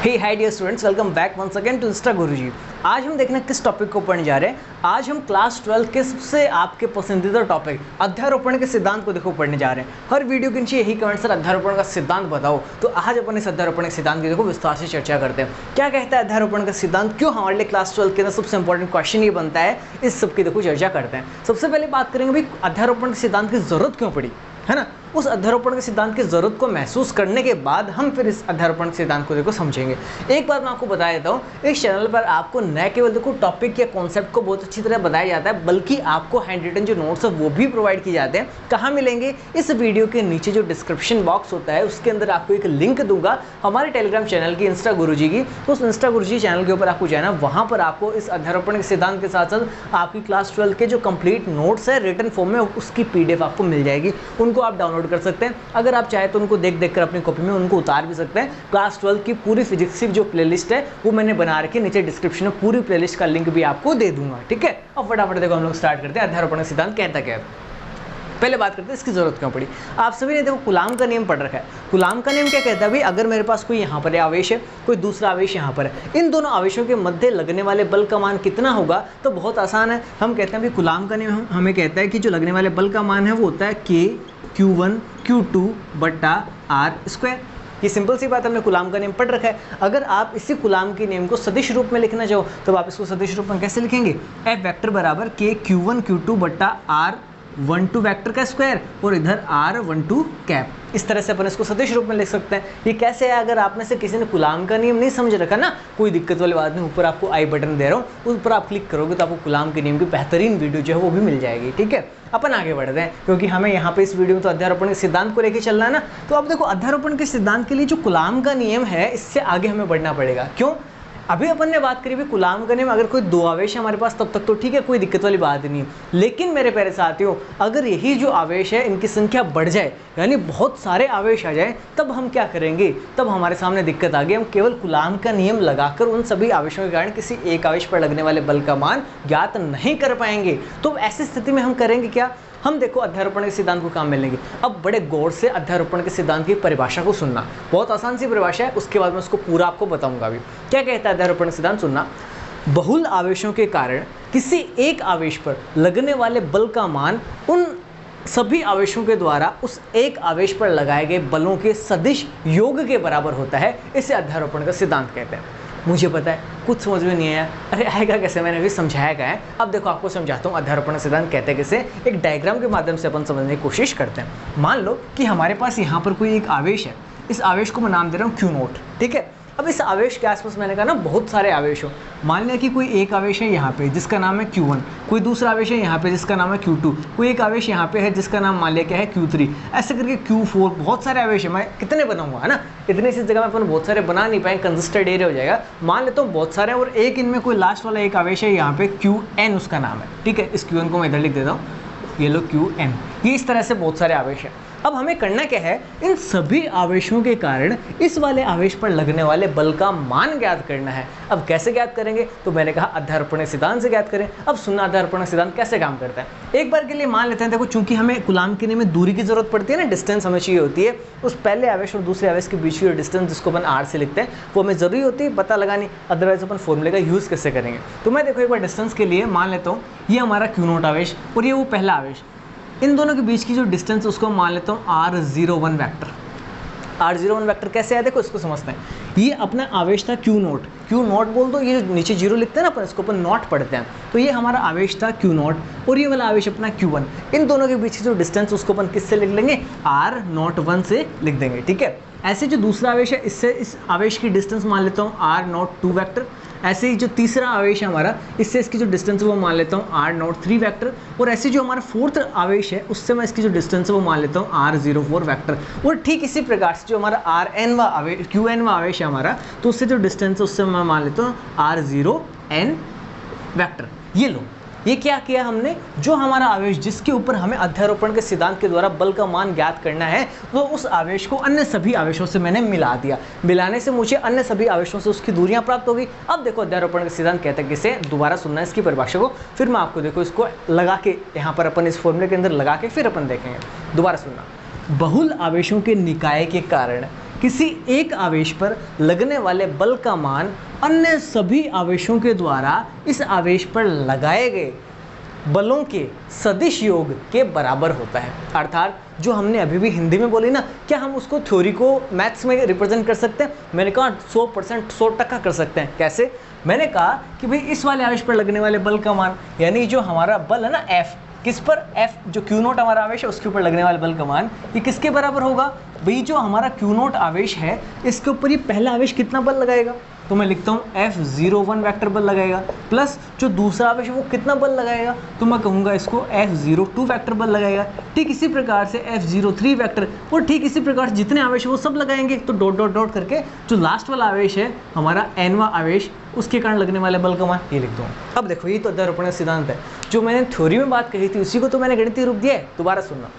Hey hi dear students, welcome back once again to Insta Guruji. आज हम देखना किस टॉपिक को पढ़ने जा रहे हैं। आज हम क्लास 12 के सबसे आपके पसंदीदा टॉपिक अध्यारोपण के सिद्धांत को देखो पढ़ने जा रहे हैं। हर वीडियो के नीचे यही कमेंट, सर अध्यारोपण का सिद्धांत बताओ। तो आज अपन इस अध्यारोपण के सिद्धांत की देखो विस्तार से चर्चा करते हैं। क्या कहता है अध्यारोपण का सिद्धांत, क्यों हमारे लिए क्लास 12 के अंदर सबसे इंपॉर्टेंट क्वेश्चन ये बनता है, इस सब की देखो चर्चा करते हैं। सबसे पहले बात करेंगे भाई अध्यारोपण के सिद्धांत की जरूरत क्यों पड़ी, है ना। उस अध्यारोपण के सिद्धांत की जरूरत को महसूस करने के बाद हम फिर इस अध्यारोपण के सिद्धांत को देखो समझेंगे। एक बार मैं आपको बता देता हूँ, इस चैनल पर आपको न केवल देखो टॉपिक या कॉन्सेप्ट को बहुत अच्छी तरह बताया जाता है, बल्कि आपको हैंड रिटन जो नोट्स है वो भी प्रोवाइड किए जाते हैं। कहाँ मिलेंगे? इस वीडियो के नीचे जो डिस्क्रिप्शन बॉक्स होता है उसके अंदर आपको एक लिंक दूंगा हमारे टेलीग्राम चैनल की, इंस्टा गुरुजी की। तो उस इंस्टा गुरुजी चैनल के ऊपर आपको जाना, वहाँ पर आपको इस अध्यारोपण के सिद्धांत के साथ साथ आपकी क्लास 12 के जो कंप्लीट नोट्स है रिटन फॉर्म में, उसकी PDF आपको मिल जाएगी। उनको आप डाउनलोड कर सकते हैं। अगर आप चाहे तो उनको देख कर अपनी कॉपी में उनको उतार भी सकते हैं। क्लास 12 की पूरी फिजिक्स की जो प्लेलिस्ट है वो मैंने बना रखी है, नीचे डिस्क्रिप्शन में पूरी प्लेलिस्ट का लिंक भी आपको दे दूंगा। ठीक है, अब फटाफट देखो हम लोग स्टार्ट करते हैं। अध्यारोपण का सिद्धांत कहता क्या है, पहले बात करते हैं इसकी जरूरत क्यों पड़ी। आप सभी ने देखो कूलाम का नियम पढ़ रखा है। कूलाम का नियम क्या कहता है भाई, अगर मेरे पास कोई यहाँ पर आवेश है, कोई दूसरा आवेश यहाँ पर है, इन दोनों आवेशों के मध्य लगने वाले बल का मान कितना होगा, तो बहुत आसान है। हम कहते हैं भाई कूलाम का नियम हमें कहता है कि जो लगने वाले बल का मान है वो होता है K Q1 Q2 बटा R²। ये सिंपल सी बात, हमने कूलाम का नियम पढ़ रखा है। अगर आप इसी कूलाम के नियम को सदिश रूप में लिखना चाहो तो आप इसको सदिश रूप में कैसे लिखेंगे, F वेक्टर बराबर K Q1 Q2 बटा R12 वेक्टर का स्क्वायर और इधर R12 कैप। इस तरह से अपन इसको सदिश रूप में लिख सकते हैं। ये कैसे है, अगर आप में से किसी ने कूलाम का नियम नहीं समझ रखा ना, कोई दिक्कत वाली बात नहीं, ऊपर आपको आई बटन दे रहा हूँ, उस पर आप क्लिक करोगे तो आपको कूलाम के नियम की बेहतरीन वीडियो जो है वो भी मिल जाएगी। ठीक है, अपन आगे बढ़ते हैं, क्योंकि हमें यहाँ पे इस वीडियो में तो अध्यारोपण के सिद्धांत को लेकर चलना है ना। तो अब देखो अध्यारोपण के सिद्धांत के लिए जो कूलाम का नियम है, इससे आगे हमें बढ़ना पड़ेगा। क्यों? अभी अपन ने बात करी भी कूलाम का नियम, अगर कोई दो आवेश है हमारे पास तब तक तो ठीक है, कोई दिक्कत वाली बात नहीं है। लेकिन मेरे प्यारे साथियों, अगर यही जो आवेश है इनकी संख्या बढ़ जाए, यानी बहुत सारे आवेश आ जाए, तब हम क्या करेंगे, तब हमारे सामने दिक्कत आ गई। हम केवल कूलाम का नियम लगाकर उन सभी आवेशों के कारण किसी एक आवेश पर लगने वाले बल का मान ज्ञात नहीं कर पाएंगे। तो ऐसी स्थिति में हम करेंगे क्या, हम देखो अध्यारोपण के सिद्धांत को काम मिलेंगे। अब बड़े गौर से अध्यारोपण के सिद्धांत की परिभाषा को सुनना, बहुत आसान सी परिभाषा है, उसके बाद मैं उसको पूरा आपको बताऊंगा। अभी क्या कहता है अध्यारोपण का सिद्धांत, सुनना। बहुल आवेशों के कारण किसी एक आवेश पर लगने वाले बल का मान उन सभी आवेशों के द्वारा उस एक आवेश पर लगाए गए बलों के सदिश योग के बराबर होता है। इसे अध्यारोपण का सिद्धांत कहते हैं। मुझे पता है कुछ समझ में नहीं आया, अरे आएगा कैसे, मैंने अभी समझाया गया है। अब देखो आपको समझाता हूँ अध्यारोपण सिद्धांत कहते हैं किसे, एक डायग्राम के माध्यम से अपन समझने की कोशिश करते हैं। मान लो कि हमारे पास यहाँ पर कोई एक आवेश है, इस आवेश को मैं नाम दे रहा हूँ Q0। ठीक है, अब इस आवेश के आसपास मैंने कहा ना बहुत सारे आवेश हो। मान लिया कि कोई एक आवेश है यहाँ पे जिसका नाम है Q1, कोई दूसरा आवेश है यहाँ पे जिसका नाम है Q2, कोई एक आवेश यहाँ पे है जिसका नाम मान लिया क्या है Q3, ऐसे करके Q4, बहुत सारे आवेश है। मैं कितने बनाऊंगा, है ना, इतनी सी जगह में अपन बहुत सारे बना नहीं पाएंगे, कंजस्टेड एरिया हो जाएगा। मान लेता हूँ बहुत सारे हैं और एक इनमें कोई लास्ट वाला एक आवेश है यहाँ पे Qn उसका नाम है। ठीक है, इस Qn को मैं इधर लिख देता हूँ, ये लो Qn। ये इस तरह से बहुत सारे आवेश हैं। अब हमें करना क्या है, इन सभी आवेशों के कारण इस वाले आवेश पर लगने वाले बल का मान ज्ञात करना है। अब कैसे ज्ञात करेंगे, तो मैंने कहा अध्यारोपण सिद्धांत से ज्ञात करें। अब सुनना अध्यारोपण सिद्धांत कैसे काम करता है। एक बार के लिए मान लेते हैं, देखो चूंकि हमें कूलाम के नियम में दूरी की जरूरत पड़ती है ना, डिस्टेंस हमें चाहिए होती है, उस पहले आवेश और दूसरे आवेश के बीच की डिस्टेंस जिसको अपन R से लिखते हैं, वो हमें जरूरी होती है पता लगानी, अदरवाइज अपन फॉर्मूले का यूज कैसे करेंगे। तो मैं देखो एक बार डिस्टेंस के लिए मान लेता हूँ ये हमारा Q0 आवेश और ये वो पहला आवेश, इन दोनों के बीच की जो डिस्टेंस उसको मान लेता हूँ R01 वेक्टर। R01 वेक्टर कैसे है, देखो इसको समझते हैं। ये अपना आवेश था Q0 बोल दो, ये जो नीचे जीरो लिखते हैं ना अपन, इसको अपन नॉट पढ़ते हैं। तो ये हमारा आवेश था Q0 और ये वाला आवेश अपना Q1। इन दोनों के बीच की जो डिस्टेंस उसको अपन किससे लिख लेंगे, R01 से लिख देंगे। ठीक है, ऐसे जो दूसरा आवेश है इससे इस आवेश की डिस्टेंस मान लेता हूँ R02 वेक्टर। ऐसे ही जो तीसरा आवेश है हमारा, इससे इसकी जो डिस्टेंस है वो मान लेता हूँ R03 वेक्टर। और ऐसे जो हमारा फोर्थ आवेश है उससे मैं इसकी जो डिस्टेंस है वो मान लेता हूँ R04 वेक्टर। और ठीक इसी प्रकार से जो हमारा Rn वा आवेश Qn वा आवेश है हमारा, तो उससे जो डिस्टेंस है उससे मैं मान लेता हूँ R0n वेक्टर। ये लो, ये क्या किया हमने, जो हमारा आवेश जिसके ऊपर हमें अध्यारोपण के सिद्धांत के द्वारा बल का मान ज्ञात करना है, तो उस आवेश को अन्य सभी आवेशों से मैंने मिला दिया। मिलाने से मुझे अन्य सभी आवेशों से उसकी दूरियां प्राप्त हो गई। अब देखो अध्यारोपण का सिद्धांत कहते हैं किसे, दोबारा सुनना इसकी परिभाषा को, फिर मैं आपको देखो इसको लगा के यहाँ पर अपन इस फॉर्मूले के अंदर लगा के फिर अपन देखेंगे। दोबारा सुनना, बहुल आवेशों के निकाय के कारण किसी एक आवेश पर लगने वाले बल का मान अन्य सभी आवेशों के द्वारा इस आवेश पर लगाए गए बलों के सदिश योग के बराबर होता है। अर्थात जो हमने अभी भी हिंदी में बोली ना, क्या हम उसको थ्योरी को मैथ्स में रिप्रेजेंट कर सकते हैं? मैंने कहा 100% 100% कर सकते हैं। कैसे? मैंने कहा कि भाई इस वाले आवेश पर लगने वाले बल का मान, यानी जो हमारा बल है ना F, किस पर? F, जो Q0 हमारा आवेश है उसके ऊपर लगने वाले बल का मान, ये किसके बराबर होगा? भाई जो हमारा Q0 आवेश है इसके ऊपर ये पहला आवेश कितना बल लगाएगा? तो मैं लिखता हूँ F01 वेक्टर बल लगाएगा, प्लस जो दूसरा आवेश है वो कितना बल लगाएगा? तो मैं कहूँगा इसको F02 वेक्टर बल लगाएगा। ठीक इसी प्रकार से F03 वेक्टर, और ठीक इसी प्रकार से जितने आवेश है वो सब लगाएंगे। तो डॉट डॉट डॉट करके जो लास्ट वाला आवेश है हमारा nवां आवेश, उसके कारण लगने वाले बल का मान ये लिख दूँ। अब देखो ये तो अध्यारोपण का सिद्धांत है। जो मैंने थ्योरी में बात कही थी उसी को तो मैंने गणितीय रूप दिया है। दोबारा सुनना।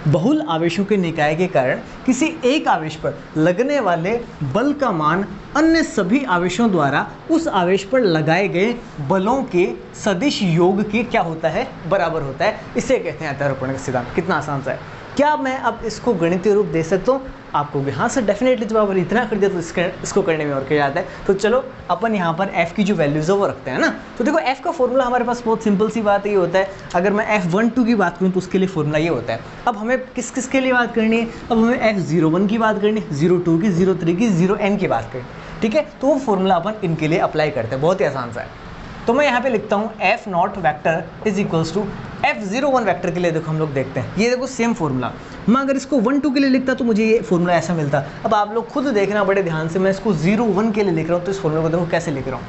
बहुल आवेशों के निकाय के कारण किसी एक आवेश पर लगने वाले बल का मान अन्य सभी आवेशों द्वारा उस आवेश पर लगाए गए बलों के सदिश योग के क्या होता है? बराबर होता है। इसे कहते हैं अध्यारोपण का सिद्धांत। कितना आसान सा है। क्या मैं अब इसको गणितीय रूप दे सकता हूँ? आपको भी हाँ सर डेफिनेटली। जब आप इतना कर दिया तो इसको करने में और क्या जाता है। तो चलो अपन यहाँ पर f की जो वैल्यूज़ है वो रखते हैं ना। तो देखो f का फॉर्मूला हमारे पास बहुत सिंपल सी बात ये होता है। अगर मैं F12 की बात करूँ तो उसके लिए फॉर्मूला ये होता है। अब हमें किस किस के लिए बात करनी है? अब हमें F01 की बात करनी है, 02 की, 03 की, 0n की बात करनी है। ठीक है, तो वो फॉर्मूला अपन इनके लिए अप्लाई करते हैं। बहुत ही आसान सा है। तो मैं यहाँ पे लिखता हूँ F0 vector is equals to F01 vector के लिए देखो हम लोग देखते हैं। ये देखो सेम फॉर्मूला। मैं अगर इसको 1 2 के लिए लिखता तो मुझे ये फॉर्मूला ऐसा मिलता। अब आप लोग खुद देखना बड़े ध्यान से। मैं इसको 0 1 के लिए लिख रहा हूँ तो इस फॉर्मूला को देखो कैसे लिख रहा हूँ।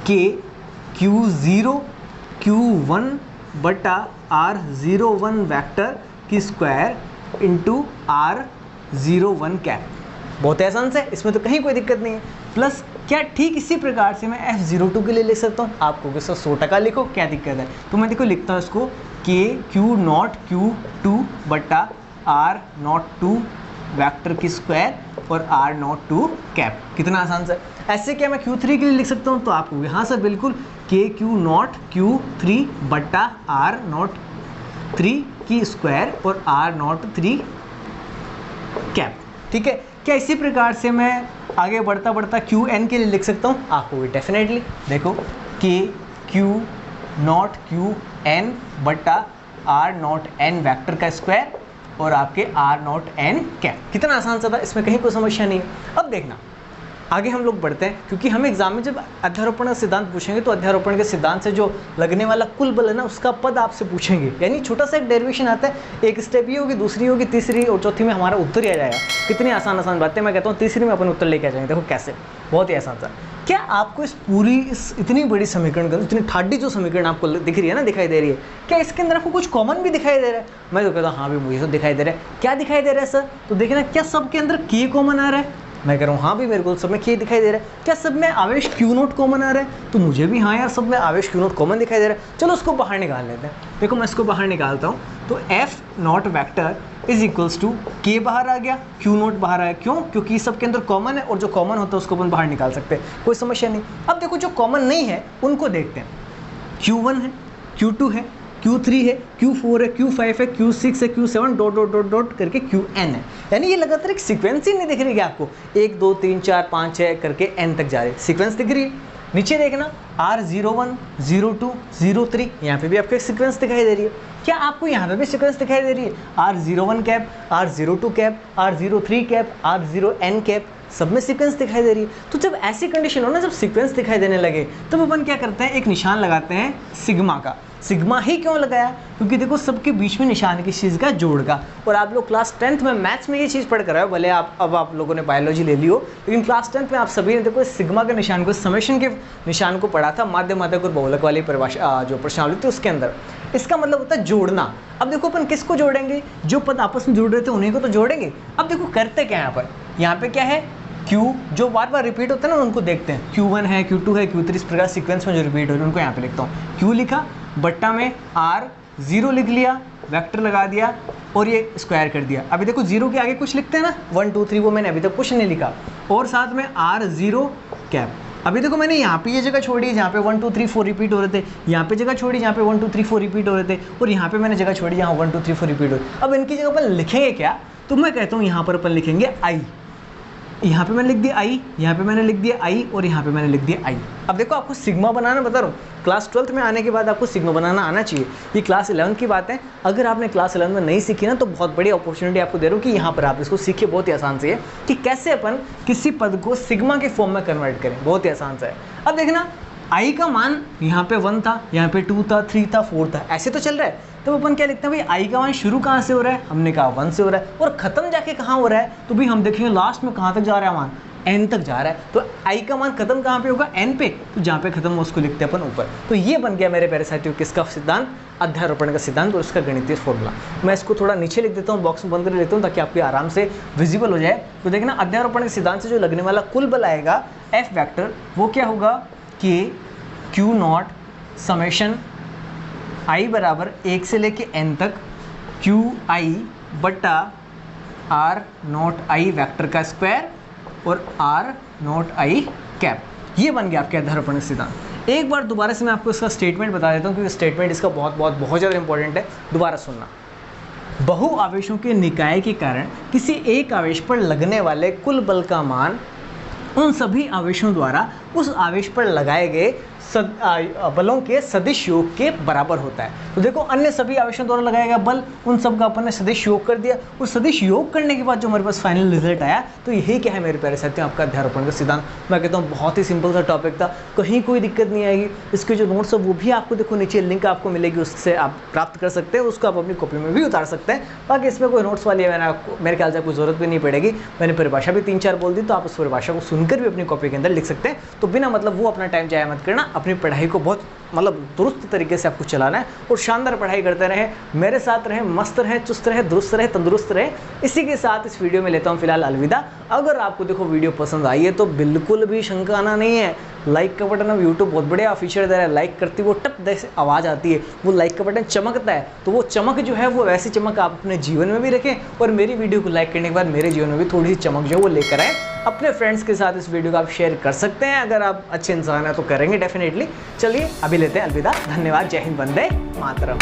K Q0 Q1 बटा R01 वेक्टर की स्क्वायर इंटू R01 कैप। बहुत आसान से, इसमें तो कहीं कोई दिक्कत नहीं है। प्लस क्या ठीक इसी प्रकार से मैं F02 के लिए लिख सकता हूँ? आपको किसका 100% लिखो, क्या दिक्कत है? तो मैं देखो लिखता हूँ इसको K Q0 Q2 बटा R02 वेक्टर की स्क्वायर और R02 कैप। कितना आसान सा। ऐसे क्या मैं Q3 के लिए लिख सकता हूँ? तो आपको यहाँ से बिल्कुल K Q0 Q3 बटा R03 की स्क्वायर और R03 कैप। ठीक है, क्या इसी प्रकार से मैं आगे बढ़ता बढ़ता Qn के लिए लिख सकता हूँ? आपको भी डेफिनेटली। देखो K Q0 Qn बटा R0n वेक्टर का स्क्वायर और आपके R0n कैप। कितना आसान सा था, इसमें कहीं कोई समस्या नहीं है। अब देखना आगे हम लोग बढ़ते हैं, क्योंकि हम एग्जाम में जब अध्यारोपण का सिद्धांत पूछेंगे तो अध्यारोपण के सिद्धांत से जो लगने वाला कुल बल है ना उसका पद आपसे पूछेंगे। यानी छोटा सा एक डेरिवेशन आता है, एक स्टेप ये होगी, दूसरी होगी, तीसरी और चौथी में हमारा उत्तर ही आ जाएगा। कितनी आसान आसान बातें। मैं कहता हूँ तीसरी में अपन उत्तर लेके आ जाएंगे। देखो कैसे, बहुत ही आसान सा। क्या आपको इस इतनी बड़ी समीकरण का, इतनी ठाडी जो समीकरण आपको दिख रही है ना, दिखाई दे रही है, क्या इसके अंदर आपको कुछ कॉमन भी दिखाई दे रहा है? मैं तो कहता हूँ हाँ भी मुझे तो दिखाई दे रहा है। क्या दिखाई दे रहा है सर? तो देखना क्या सबके अंदर K कॉमन आ रहा है? मैं कह रहा हूँ हाँ भी मेरे को सब में K दिखाई दे रहा है। क्या सब में आवेश Q0 कॉमन आ रहा है? तो मुझे भी हाँ यार सब में आवेश Q0 कॉमन दिखाई दे रहा है। चलो उसको बाहर निकाल लेते हैं। देखो मैं इसको बाहर निकालता हूँ तो F0 vector is equals to K बाहर आ गया, Q0 बाहर आया। क्यों? क्योंकि सबके अंदर कॉमन है और जो कॉमन होता है उसको अपन बाहर निकाल सकते हैं, कोई समस्या नहीं। अब देखो जो कॉमन नहीं है उनको देखते हैं। Q1 है, Q2 है, Q3 है, Q4 है, Q5 है, Q6 है, Q7 dot dot dot dot करके Qn है। यानी ये लगातार एक सीक्वेंस ही नहीं दिख रही है आपको, 1 2 3 4 5 6 करके n तक जा रही है, सीक्वेंस दिख रही है। नीचे देखना R01 02 03, यहाँ पे भी आपको एक सीक्वेंस दिखाई दे रही है। क्या आपको यहाँ पे भी सीक्वेंस दिखाई दे रही है? R01 cap, R02 cap, R03 cap, R0n cap, सब में सीक्वेंस दिखाई दे रही है। तो जब ऐसी कंडीशन हो ना, जब सीक्वेंस दिखाई देने लगे तब अपन क्या करते हैं, एक निशान लगाते हैं सिग्मा का। सिग्मा ही क्यों लगाया? क्योंकि देखो सबके बीच में निशान किस चीज़ का? जोड़ का। और आप लोग क्लास 10th में मैथ्स में ये चीज़ पढ़ कर आए हो, भले आप लोगों ने बायोलॉजी ले ली हो, लेकिन क्लास 10th में आप सभी ने देखो सिग्मा के निशान को, समेशन के निशान को पढ़ा था, माध्य मात्रक और बहुलक वाली परिभाषा जो प्रश्नावली थी उसके अंदर। इसका मतलब होता है जोड़ना। अब देखो अपन किसको जोड़ेंगे? जो पद आपस में जुड़ रहे थे उन्हीं को तो जोड़ेंगे। अब देखो करते क्या है यहाँ पे क्या है? Q जो बार बार रिपीट होता है ना उनको देखते हैं। Q1 है, Q2 है, Q3, इस प्रकार सीक्वेंस में जो रिपीट हो रहे हैं उनको यहाँ पे लिखता हूँ। Q लिखा, बट्टा में R0 लिख लिया, वेक्टर लगा दिया और ये स्क्वायर कर दिया। अभी देखो 0 के आगे कुछ लिखते हैं ना, 1 2 3, वो मैंने अभी तक कुछ नहीं लिखा। और साथ में R0 कैप। अभी देखो मैंने यहाँ पे ये जगह छोड़ी जहाँ पे 1 2 3 4 रिपीट हो रहे थे, यहाँ पे जगह छोड़ी जहाँ पे 1 2 3 4 रिपीट हो रहे थे, और यहाँ पे मैंने जगह छोड़ी जहाँ 1 2 3 4 रिपीट हो रहे। अब इनकी जगह अपन लिखेंगे क्या? तो मैं कहता हूँ यहाँ पर अपन लिखेंगे I। यहाँ पे मैंने लिख दिया आई, यहाँ पे मैंने लिख दिया आई, और यहाँ पे मैंने लिख दिया आई। अब देखो आपको सिग्मा बनाना बता रहा हूँ, क्लास 12th में आने के बाद आपको सिग्मा बनाना आना चाहिए। ये क्लास 11 की बात है, अगर आपने क्लास 11 में नहीं सीखी ना तो बहुत बड़ी अपॉर्चुनिटी आपको दे रहा हूँ कि यहाँ पर आप इसको सीखिए बहुत ही आसान से है कि कैसे अपन किसी पद को सिग्मा के फॉर्म में कन्वर्ट करें, बहुत ही आसान से है। अब देखना आई का मान यहाँ पे 1 था, यहाँ पे 2 था, 3 था, 4 था, ऐसे तो चल रहा है। तो अपन क्या लिखते हैं भाई, आई का मान शुरू कहाँ से हो रहा है, हमने कहा 1 से हो रहा है, और खत्म जाके कहाँ हो रहा है, तो भी हम देखेंगे लास्ट में कहाँ तक जा रहा है मान, n तक जा रहा है। तो आई का मान खत्म कहाँ पे होगा, n पे, तो जहाँ पे खत्म हो उसको लिखते हैं अपन ऊपर। तो ये बन गया मेरे प्यारे साथियों किसका सिद्धांत, अध्यारोपण का सिद्धांत और उसका गणितीय फॉर्मूला। मैं इसको थोड़ा नीचे लिख देता हूँ, बॉक्स में बंद कर लेता हूँ ताकि आपके आराम से विजिबल हो जाए। तो देखना अध्यारोपण के सिद्धांत से जो लगने वाला कुल बल आएगा F वेक्टर, वो क्या होगा कि Q नॉट समेशन I बराबर 1 से लेके n तक क्यू आई बटा R नॉट I वेक्टर का स्क्वायर और R नॉट I कैप। ये बन गया आपके अध्यारोपण सिद्धांत। एक बार दोबारा से मैं आपको इसका स्टेटमेंट बता देता हूँ क्योंकि स्टेटमेंट इसका बहुत ज़्यादा इंपॉर्टेंट है, दोबारा सुनना। बहु आवेशों के निकाय के कारण किसी एक आवेश पर लगने वाले कुल बल का मान उन सभी आवेशों द्वारा उस आवेश पर लगाए गए बलों के सदिश योग के बराबर होता है। तो देखो अन्य सभी आवेशों द्वारा लगाया गया बल, उन सब का अपन ने सदिश योग कर दिया, और सदिश योग करने के बाद जो हमारे पास फाइनल रिजल्ट आया, तो यही क्या है मेरे प्यारे साथियों आपका अध्यारोपण का सिद्धांत। मैं कहता हूँ बहुत ही सिंपल सा टॉपिक था, कहीं कोई दिक्कत नहीं आएगी। इसके जो नोट्स है वो भी आपको देखो नीचे लिंक आपको मिलेगी, उससे आप प्राप्त कर सकते हैं, उसको आप अपनी कॉपी में भी उतार सकते हैं। बाकी इसमें कोई नोट्स वाली मेरे ख्याल से आपको जरूरत भी नहीं पड़ेगी। मैंने परिभाषा भी 3-4 बोल दी, तो आप उस परिभाषा को सुनकर भी अपनी कॉपी के अंदर लिख सकते हैं। तो बिना मतलब वो अपना टाइम जाया मत करना, अपनी पढ़ाई को बहुत मतलब दुरुस्त तरीके से आपको चलाना है और शानदार पढ़ाई करते रहें, मेरे साथ रहें, मस्त रहें, चुस्त रहें, दुरुस्त रहें, तंदुरुस्त रहें। इसी के साथ इस वीडियो में लेता हूं फिलहाल अलविदा। अगर आपको देखो वीडियो पसंद आई है तो बिल्कुल भी शंका आना नहीं है, लाइक का बटन अब यूट्यूब बहुत बढ़िया फीचर दे रहा है, लाइक करती वो टप से आवाज़ आती है, वो लाइक का बटन चमकता है, तो वो चमक जो है वो वैसी चमक आप अपने जीवन में भी रखें और मेरी वीडियो को लाइक करने के बाद मेरे जीवन में भी थोड़ी सी चमक जो है वो लेकर आए। अपने फ्रेंड्स के साथ इस वीडियो को आप शेयर कर सकते हैं, अगर आप अच्छे इंसान हैं तो करेंगे डेफिनेटली। चलिए अभी लेते हैं अलविदा, धन्यवाद, जय हिंद, वंदे मातरम।